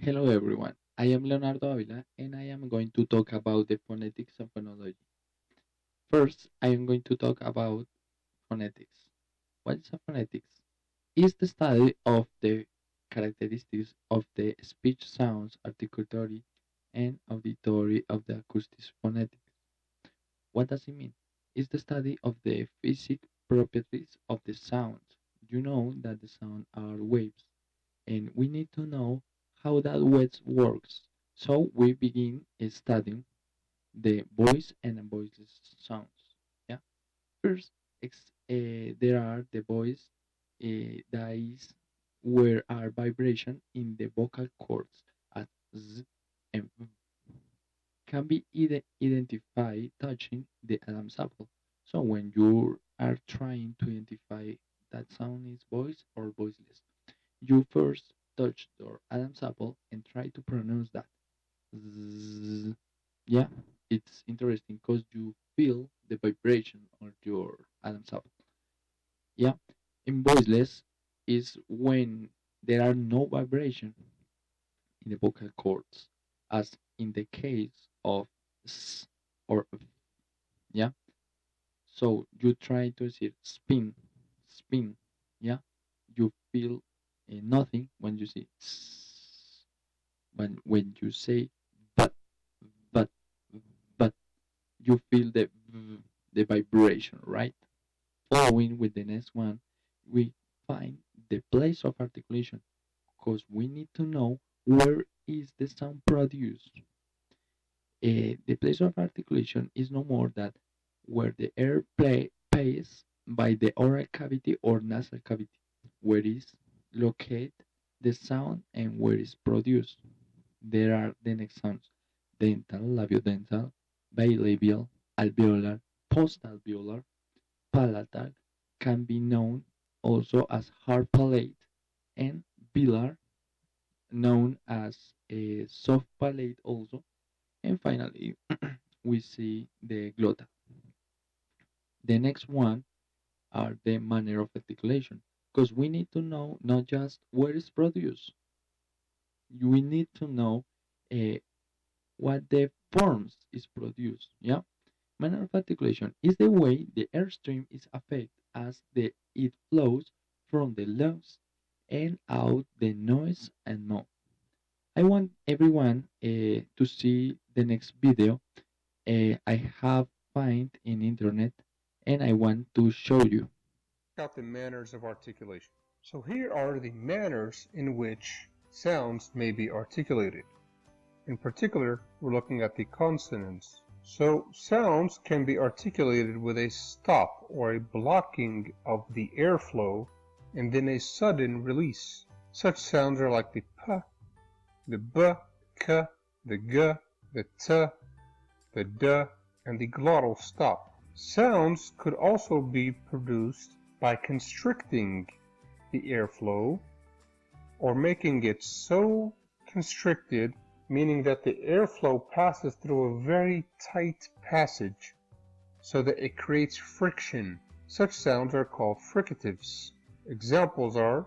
Hello everyone, I am Leonardo Ávila and I am going to talk about the phonetics of phonology. First, I am going to talk about phonetics. What is a phonetics? It's the study of the characteristics of the speech sounds, articulatory and auditory of the acoustic phonetics. What does it mean? It's the study of the physical properties of the sounds. You know that the sounds are waves and we need to know how that wave works. So we begin studying the voice and voiceless sounds. Yeah. First, there are the voice that is where are vibration in the vocal cords at z and v can be identified touching the Adam's apple. So when you are trying to identify that sound is voice or voiceless, you first touch your Adam's apple and try to pronounce that. Zzz. Yeah, it's interesting because you feel the vibration of your Adam's apple. Yeah, in voiceless is when there are no vibration in the vocal cords, as in the case of s or v. Yeah, so you try to say spin, spin. Yeah, you feel nothing when you say s. When you say but, but, but, you feel the vibration, right? Following with the next one, we find the place of articulation because we need to know where is the sound produced. The place of articulation is no more than where the air plays by the oral cavity or nasal cavity, where is located the sound and where is produced. There are the next sounds: dental, labiodental, bilabial, alveolar, postalveolar, palatal, can be known also as hard palate, and velar, known as a soft palate also. And finally, we see the glottal. The next one are the manner of articulation, because we need to know not just where it's produced, we need to know uh, what the forms is produced. Yeah, manner of articulation is the way the airstream is affected as it flows from the lungs and out the nose and mouth. I want everyone to see the next video I have find in internet, and I want to show you. Out the manners of articulation. So here are the manners in which sounds may be articulated. In particular, we're looking at the consonants. So sounds can be articulated with a stop or a blocking of the airflow and then a sudden release. Such sounds are like the p, the b, k, the g, the t, the d, and the glottal stop. Sounds could also be produced by constricting the airflow or making it so constricted, meaning that the airflow passes through a very tight passage so that it creates friction. Such sounds are called fricatives. Examples are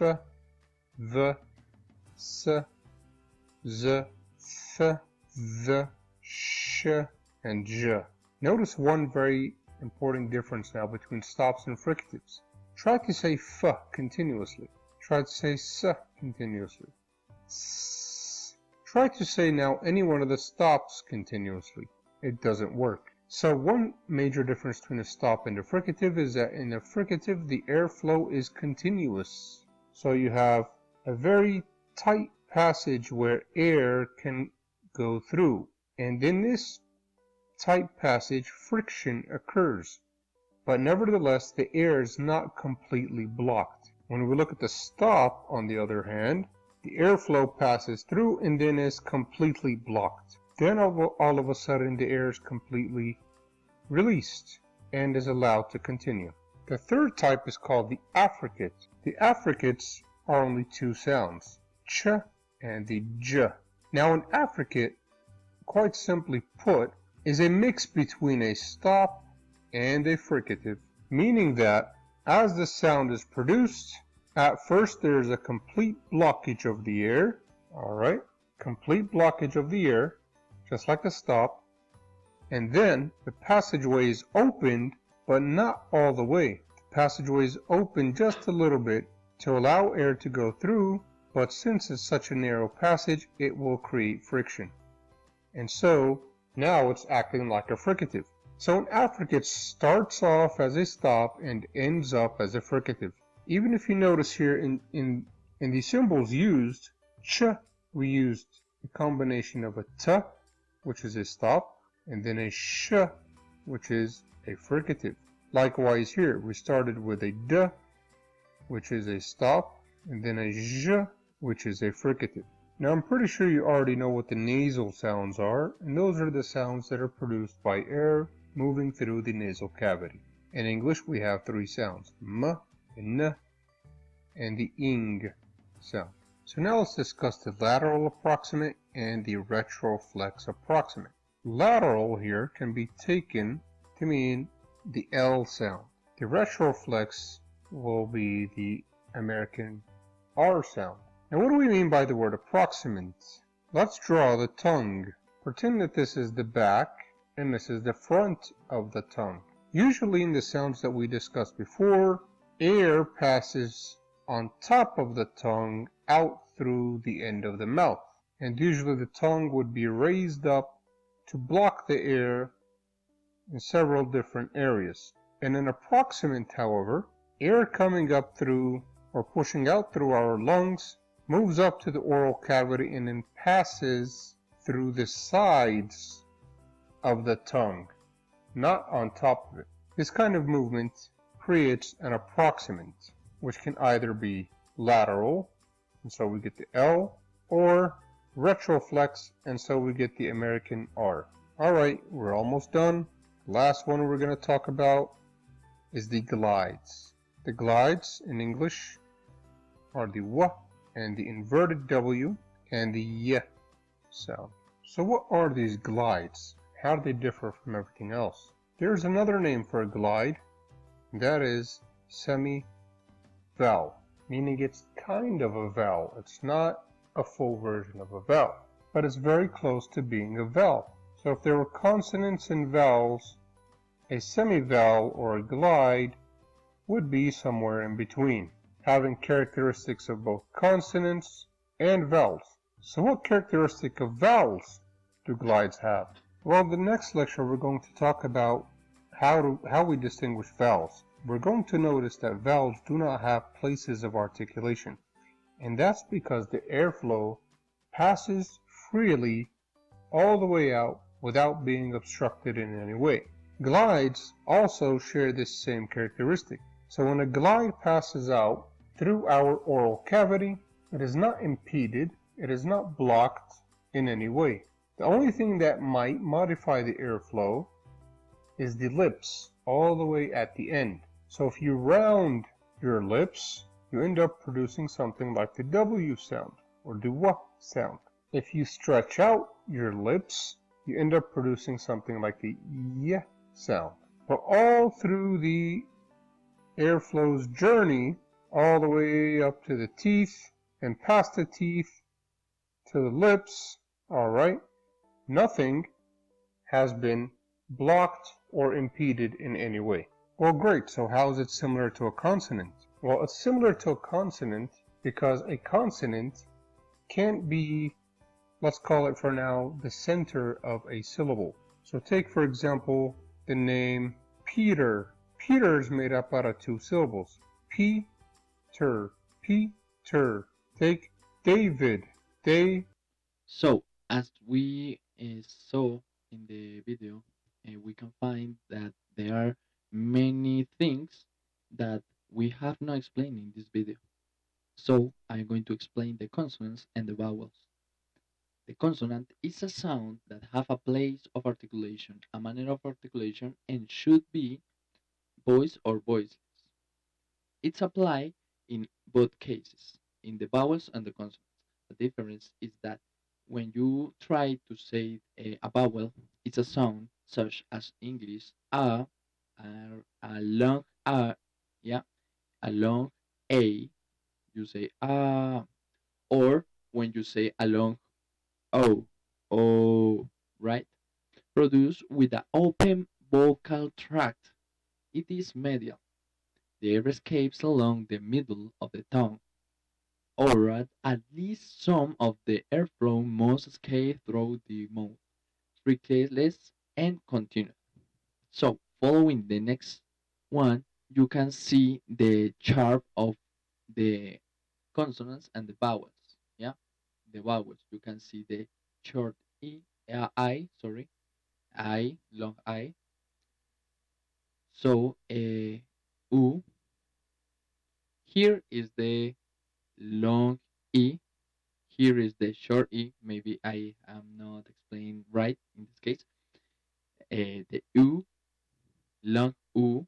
f, v, s, z, th, th, sh, and j. Notice one very important difference now between stops and fricatives. Try to say f continuously. Try to say s continuously. S. Try to say now any one of the stops continuously. It doesn't work. So one major difference between a stop and a fricative is that in a fricative the airflow is continuous. So you have a very tight passage where air can go through. And in this tight passage, friction occurs. But nevertheless, the air is not completely blocked. When we look at the stop, on the other hand, the airflow passes through and then is completely blocked. Then all of a sudden the air is completely released and is allowed to continue. The third type is called the affricate. The affricates are only two sounds, ch and the j. Now an affricate, quite simply put, is a mix between a stop and a fricative, meaning that as the sound is produced, at first there is a complete blockage of the air, Alright, complete blockage of the air, just like a stop, and then the passageway is opened, but not all the way. The passageway is open just a little bit to allow air to go through, but since it's such a narrow passage, it will create friction. And so, now it's acting like a fricative. So an affricate starts off as a stop and ends up as a fricative. Even if you notice here in the symbols used, ch, we used a combination of a t, which is a stop, and then a sh, which is a fricative. Likewise here, we started with a d, which is a stop, and then a j, which is a fricative. Now I'm pretty sure you already know what the nasal sounds are, and those are the sounds that are produced by air moving through the nasal cavity. In English we have three sounds, m, n, and the ing sound. So now let's discuss the lateral approximant and the retroflex approximant. Lateral here can be taken to mean the L sound. The retroflex will be the American R sound. Now what do we mean by the word approximant? Let's draw the tongue. Pretend that this is the back and this is the front of the tongue. Usually in the sounds that we discussed before, air passes on top of the tongue out through the end of the mouth. And usually the tongue would be raised up to block the air in several different areas. In an approximant, however, air coming up through or pushing out through our lungs moves up to the oral cavity and then passes through the sides of the tongue, not on top of it. This kind of movement creates an approximant, which can either be lateral, and so we get the L, or retroflex, and so we get the American R. Alright, we're almost done. The last one we're going to talk about is the glides. The glides in English are the W and the inverted W and the Y sound. So what are these glides? How do they differ from everything else? There's another name for a glide, and that is semi-vowel, meaning it's kind of a vowel. It's not a full version of a vowel, but it's very close to being a vowel. So if there were consonants and vowels, a semi-vowel or a glide would be somewhere in between, having characteristics of both consonants and vowels. So what characteristic of vowels do glides have? Well, in the next lecture we're going to talk about how we distinguish vowels. We're going to notice that vowels do not have places of articulation, and that's because the airflow passes freely all the way out without being obstructed in any way. Glides also share this same characteristic. So when a glide passes out through our oral cavity, it is not impeded, it is not blocked in any way. The only thing that might modify the airflow is the lips all the way at the end. So if you round your lips, you end up producing something like the W sound or the W sound. If you stretch out your lips, you end up producing something like the Y sound. But all through the airflow's journey, all the way up to the teeth and past the teeth to the lips, alright, nothing has been blocked or impeded in any way. Well, great, so how is it similar to a consonant? Well, it's similar to a consonant because a consonant can't be, let's call it for now, the center of a syllable. So take, for example, the name Peter. Peter is made up out of two syllables. Peter. Peter. Take David. So, as we saw in the video, we can find that there are many things that we have not explained in this video. So, I'm going to explain the consonants and the vowels. The consonant is a sound that have a place of articulation, a manner of articulation, and should be voice or voiceless. It's applied in both cases, in the vowels and the consonants. The difference is that when you try to say a vowel, it's a sound such as English a long a, yeah, a long a. You say or when you say a long O, O, right? Produced with an open vocal tract. It is medial. The air escapes along the middle of the tongue, or at least some of the airflow must escape through the mouth, regardless and continuous. So, following the next one, you can see the chart of the consonants and the vowels. Yeah, the vowels. You can see the short I, sorry, I, long I. So, U. Here is the long E. Here is the short E. Maybe I am not explaining right in this case. The U, long U,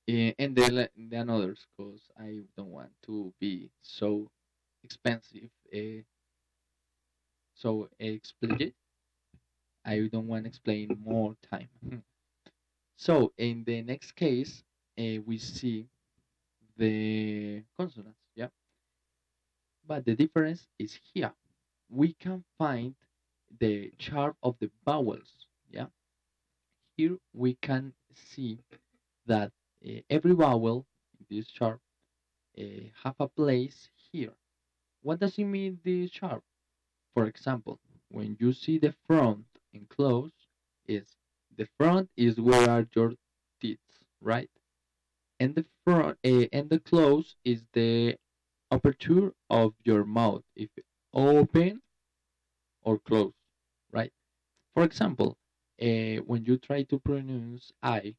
and then others, because I don't want to be so expensive, so explicit. I don't want to explain more time. So in the next case, we see the consonants, yeah, but the difference is here. We can find the chart of the vowels, yeah. Here we can see that every vowel in this chart have a place here. What does it mean, this chart? For example, when you see the front and close, is the front is where are your teeth, right? And the front and the close is the aperture of your mouth, if open or close, right? For example, when you try to pronounce I,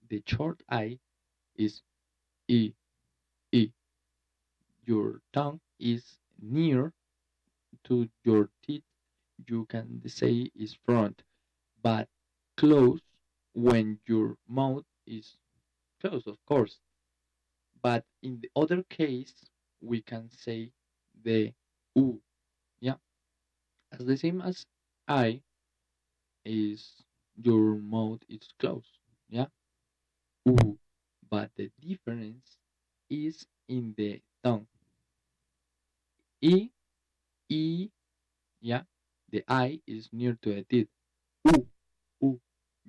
the short I is E, E. Your tongue is near to your teeth, you can say is front, but close when your mouth is closed, of course. But in the other case, we can say the U, yeah, as the same as I is your mouth is closed, yeah, U. But the difference is in the tongue. E, E, yeah, the I is near to the teeth. U, U.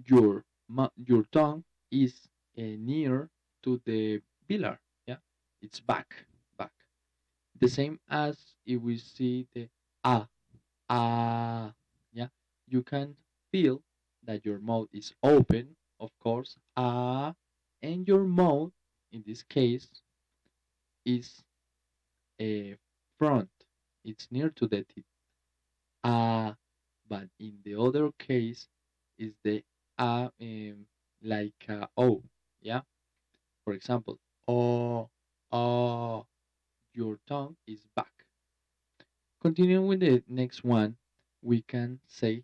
Your tongue is near to the pillar. Yeah, it's back. The same as if we see the ah ah. Yeah, you can feel that your mouth is open, of course. Ah, and your mouth in this case is a front. It's near to the teeth. Ah, but in the other case is the like O. Yeah, for example, oh, oh, your tongue is back. Continuing with the next one, we can say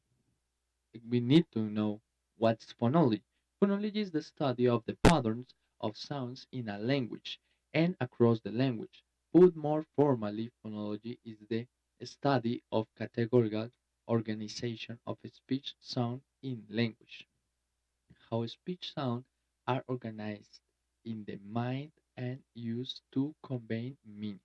we need to know what's phonology. Phonology is the study of the patterns of sounds in a language and across the language. Put more formally, phonology is the study of categorical organization of speech sound in language. How speech sounds are organized in the mind and used to convey meaning.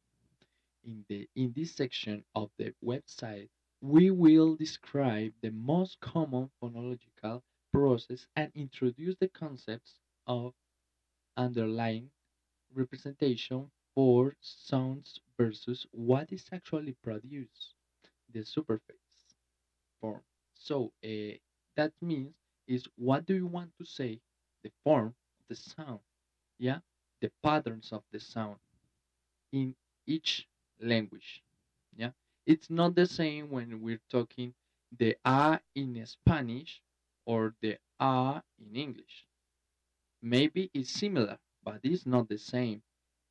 In this section of the website, we will describe the most common phonological process and introduce the concepts of underlying representation for sounds versus what is actually produced, the superface form. So that means is what do you want to say, the form of the sound, yeah, the patterns of the sound in each language. Yeah, it's not the same when we're talking the a in Spanish or the a in English. Maybe it's similar, but it's not the same.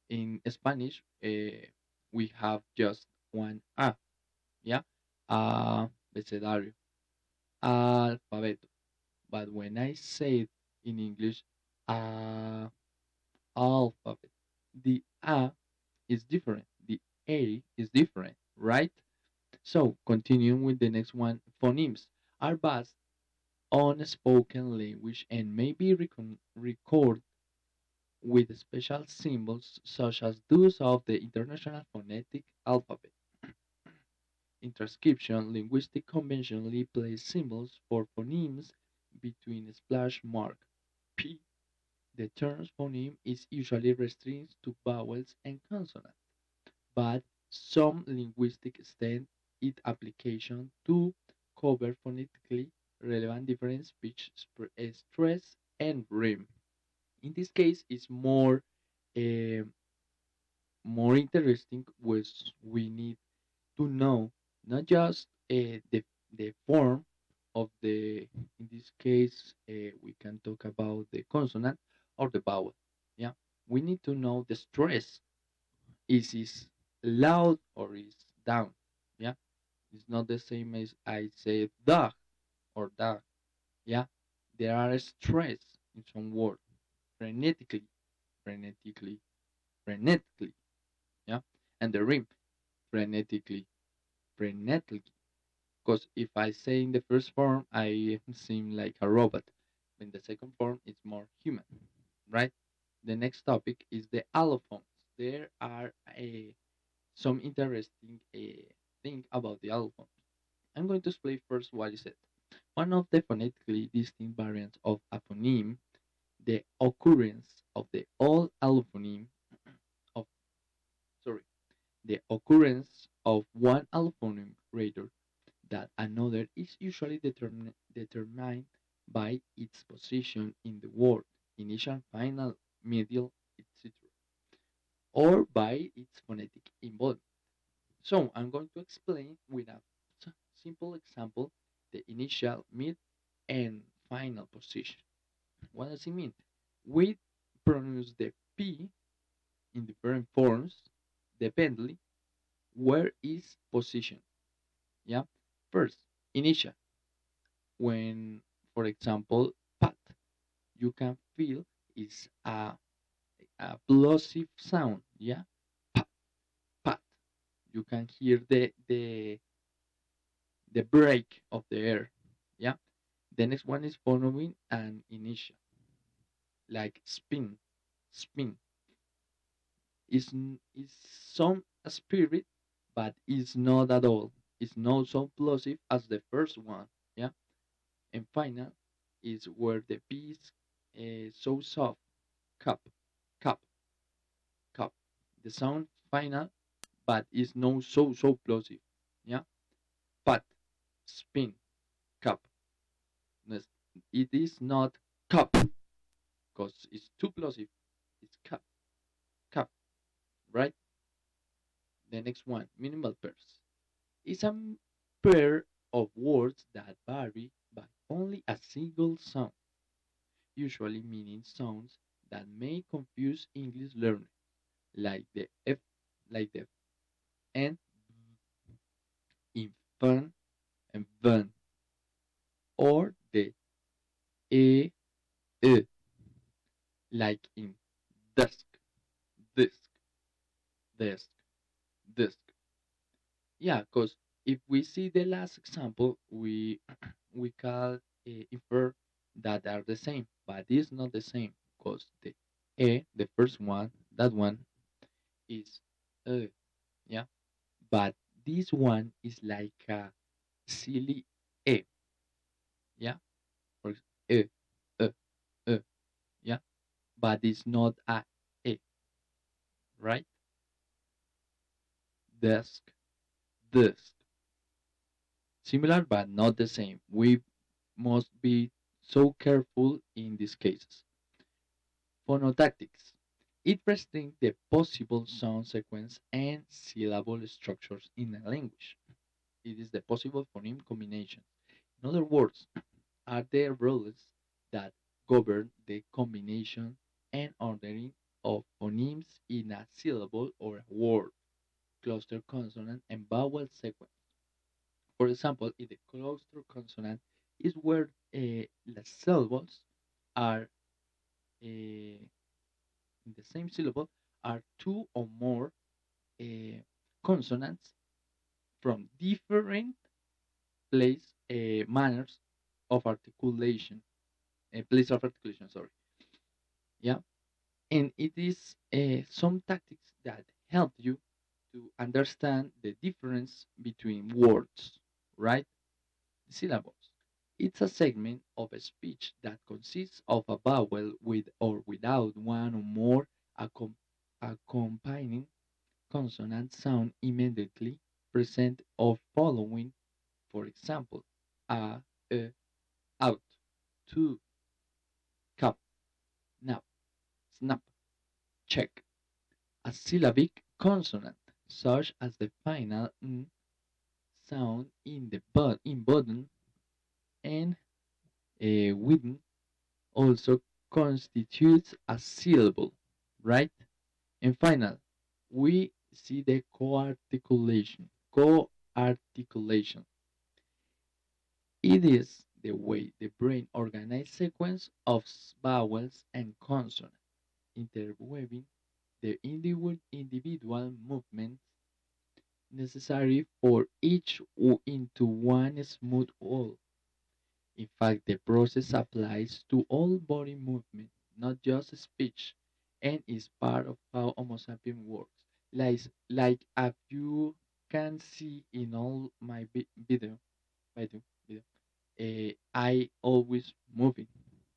In Spanish, we have just one a, yeah, abecedario, alfabeto. But when I say it in English, alphabet, the a is different, the a is different, right? So, continuing with the next one, phonemes are based on spoken language and may be recorded with special symbols such as those of the International Phonetic Alphabet. In transcription, linguistic conventionally place symbols for phonemes between splash mark p. The term phoneme is usually restricted to vowels and consonants, but some linguistics extend its application to cover phonetically relevant different speech stress and rhythm. In this case, it's uh, more interesting, was we need to know not just the form of the, in this case we can talk about the consonant or the vowel. Yeah, we need to know the stress. Is it loud or is down? Yeah, it's not the same as I say dog or dog. Yeah, there are stress in some word, frenetically, frenetically, frenetically. Yeah, and the rim, frenetically, frenetically. Because if I say in the first form, I seem like a robot. In the second form, it's more human, right? The next topic is the allophones. There are some interesting thing about the allophones. I'm going to explain first what is it. One of the phonetically distinct variants of a phoneme, the occurrence of the all allophoneme of sorry, the occurrence of one allophoneme greater that another is usually determined by its position in the word, initial, final, middle, etc., or by its phonetic involvement. So I'm going to explain with a simple example the initial, mid, and final position. What does it mean? We pronounce the P in different forms dependently where is position. Yeah. First, initial. When, for example, pat, you can feel is a plosive sound. Yeah, pat, pat. You can hear the break of the air. Yeah. The next one is following an initial, like spin, spin. Is some spirit, but it's not at all. It's not so plosive as the first one. Yeah. And final is where the P is so soft, cup, cup, cup. The sound final, but is no so plosive. Yeah, pat, spin, cup. It is not cup because it's too plosive. It's cup, cup, right? The next one, minimal pairs. It's a pair of words that vary by only a single sound, usually meaning sounds that may confuse English learners, like the F, like the N in fun and fun, or the E, E, like in desk, disk, desk, disk. Yeah, because if we see the last example, we can infer that are the same, but it's not the same because the E, the first one, that one is yeah, but this one is like a silly E, yeah, or E, E, E, yeah, but it's not a E, right? Desk, disk. Similar but not the same. We must be so careful in these cases. Phonotactics. It restricts the possible sound sequence and syllable structures in a language. It is the possible phoneme combination. In other words, are the rules that govern the combination and ordering of phonemes in a syllable or a word, cluster consonant and vowel sequence. For example, in the cluster consonant is where the syllables are in the same syllable are two or more uh, consonants from different place manners of articulation, place of articulation. Sorry, yeah. And it is some tactics that help you to understand the difference between words, right? Syllables. It's a segment of a speech that consists of a vowel with or without one or more accom- accompanying consonant sound immediately present or following. For example, a, out, to, cup, nap, snap, check. A syllabic consonant, such as the final n sound in the in button and within, also constitutes a syllable, right? And final, we see the co-articulation. Co-articulation. It is the way the brain organizes sequence of vowels and consonants, interweaving the individual movements necessary for each into one smooth whole. In fact, the process applies to all body movement, not just speech, and is part of how Homo sapiens works. Like as you can see in all my video, I always moving,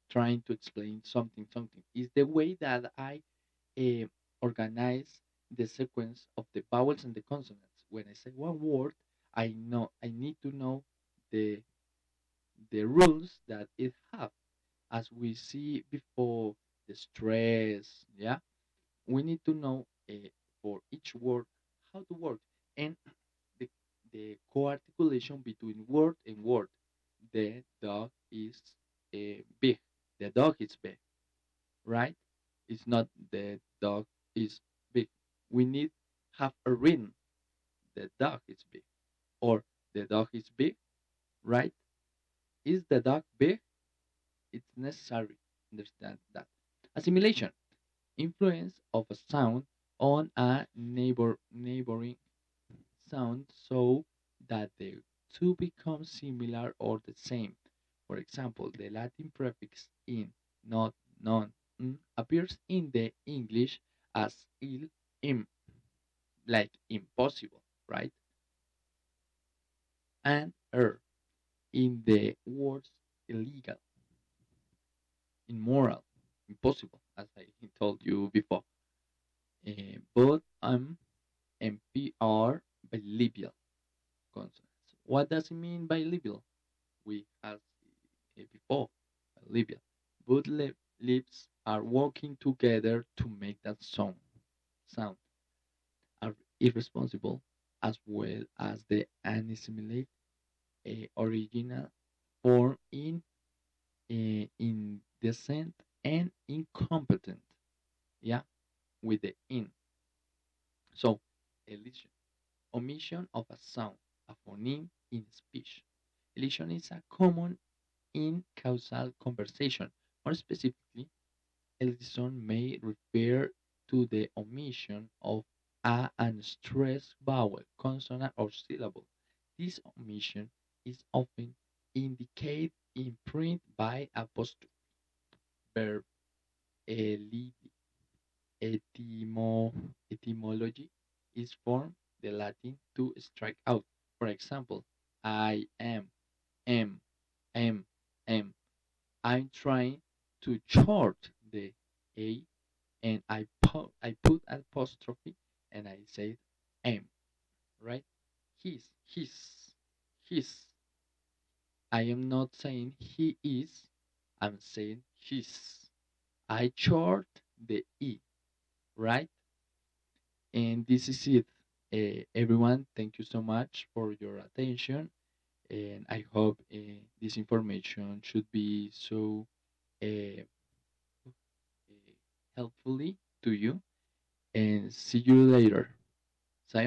trying to explain something. Is the way that I uh, organize the sequence of the vowels and the consonants. When I say one word, I need to know the rules that it have. As we see before, the stress, yeah, we need to know for each word how to work, and the co-articulation between word and word. The dog is big. The dog is big, right? It's not the dog is big. We need have a rhythm. The dog is big, or the dog is big, right? Is the dog big? It's necessary to understand that. Assimilation, influence of a sound on a neighboring sound so that the two become similar or the same. For example, the Latin prefix in, not, non, appears in the English as il, im, like impossible, right? And er in the words illegal, immoral, impossible, as I told you before. But and P are bilabial consonants. What does it mean bilabial? We have before bilabial. Both lips are working together to make that sound are irresponsible as well as the unassimilate original form in indecent and incompetent. Yeah, with the in. So, elision, omission of a sound, a phoneme in speech. Elision is a common in causal conversation. More specifically, elision may refer to the omission of a unstressed vowel, consonant, or syllable. This omission is often indicated in print by apostrophe. Verb elidi. Etymology is from the Latin to strike out. For example, I am, am, am. I'm trying to short the a, and I put apostrophe and I said am, right? His. I am not saying he is. I'm saying his. I short the e, right? And this is it. Everyone, thank you so much for your attention. And I hope this information should be so uh, helpfully to you. And see you later.